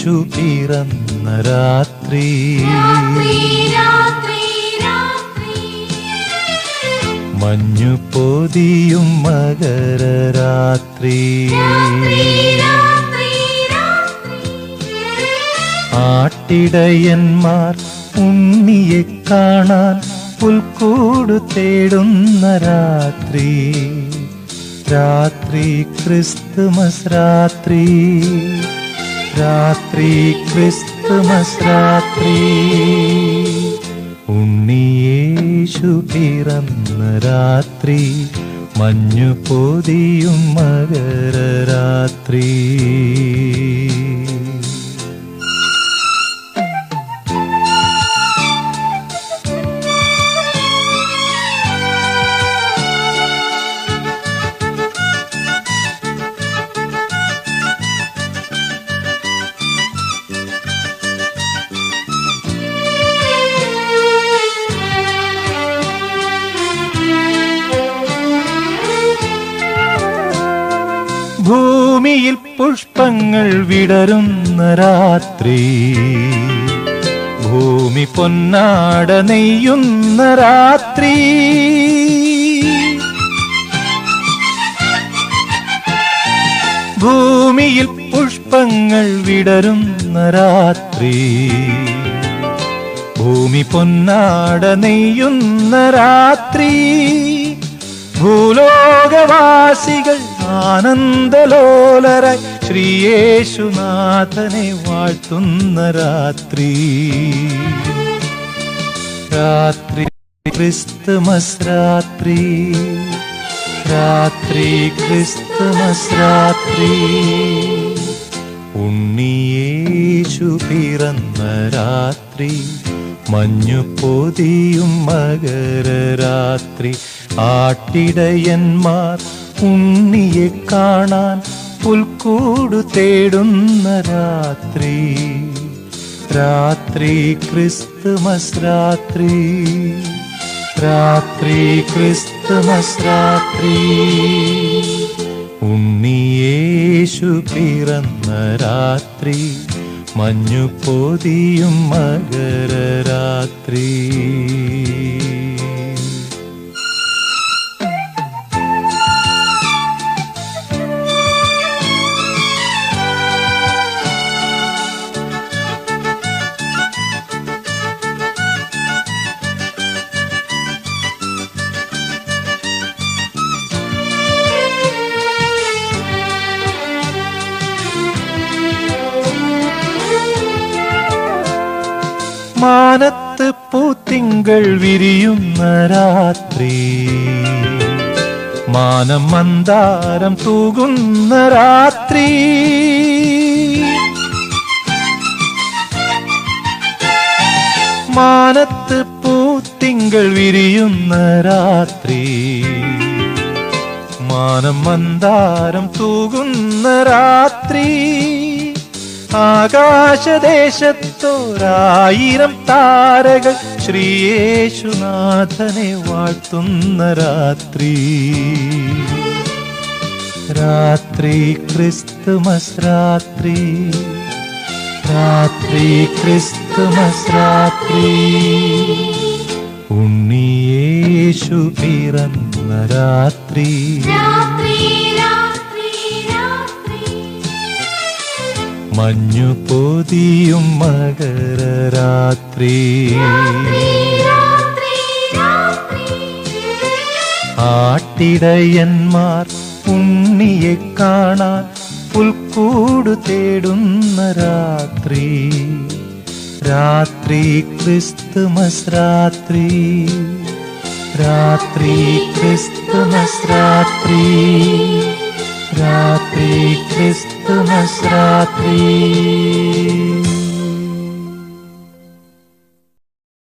യേശു പിറന്ന രാത്രി, മഞ്ഞു പൊതിയും മകരരാത്രി, ആട്ടിടയന്മാർ ഉണ്ണിയെ കാണാൻ പുൽക്കൂട് തേടുന്ന രാത്രി, രാത്രി ക്രിസ്തുമസ് രാത്രി, രാത്രി ക്രിസ്തുമസ് രാത്രി, ഉണ്ണിയേശു പിറന്ന രാത്രി, മഞ്ഞു പൊതിയും മകരരാത്രി. ഭൂമിയിൽ പുഷ്പങ്ങൾ വിടരുന്ന രാത്രി, ഭൂമി പൊന്നാട നെയ്യുന്ന രാത്രി, ഭൂമിയിൽ പുഷ്പങ്ങൾ വിടരുന്ന രാത്രി, ഭൂമി പൊന്നാട നെയ്യുന്ന രാത്രി, ഭൂലോകവാസികൾ ആനന്ദലോലരായി ശ്രീയേശുനാഥനെ വാഴ്ത്തുന്ന രാത്രി, രാത്രി ക്രിസ്തുമസ് രാത്രി, രാത്രി ക്രിസ്തുമസ് രാത്രി, ഉണ്ണിയേശു പിറന്ന രാത്രി, മഞ്ഞു പൊതിയും മകരരാത്രി, ആട്ടിടയന്മാർ ഉണ്ണിയെ കാണാൻ പുൽക്കൂട് തേടുന്ന രാത്രി, രാത്രി ക്രിസ്തുമസ് രാത്രി, രാത്രി ക്രിസ്തുമസ് രാത്രി, ഉണ്ണിയേശു പിറന്ന രാത്രി, മഞ്ഞു പൊതിയും മകരരാത്രി. മാനത്ത് പൂത്തിങ്കൾ വിരിയുന്ന രാത്രി, മാനം മന്ദാരം തൂകുന്ന രാത്രി, മാനത്ത് പൂത്തിങ്കൾ വിരിയുന്ന രാത്രി, മാനം മന്ദാരം തൂകുന്ന രാത്രി, ആകാശദേശത്തോരായിരം താരകൾ ശ്രീയേശുനാഥനെ വാഴ്ത്തുന്ന രാത്രി, രാത്രി ക്രിസ്തുമസ് രാത്രി, രാത്രി ക്രിസ്തുമസ് രാത്രി, ഉണ്ണിയേശു പിറന്ന രാത്രി, മഞ്ഞു പൊതിയും മകരരാത്രി, ആട്ടിടയന്മാർ ഉണ്ണിയെ കാണാൻ പുൽക്കൂട് തേടുന്ന രാത്രി, രാത്രി ക്രിസ്തുമസ് രാത്രി, രാത്രി ക്രിസ്തുമസ് രാത്രി, രാത്രി ക്രിസ്തുമസ് രാത്രി.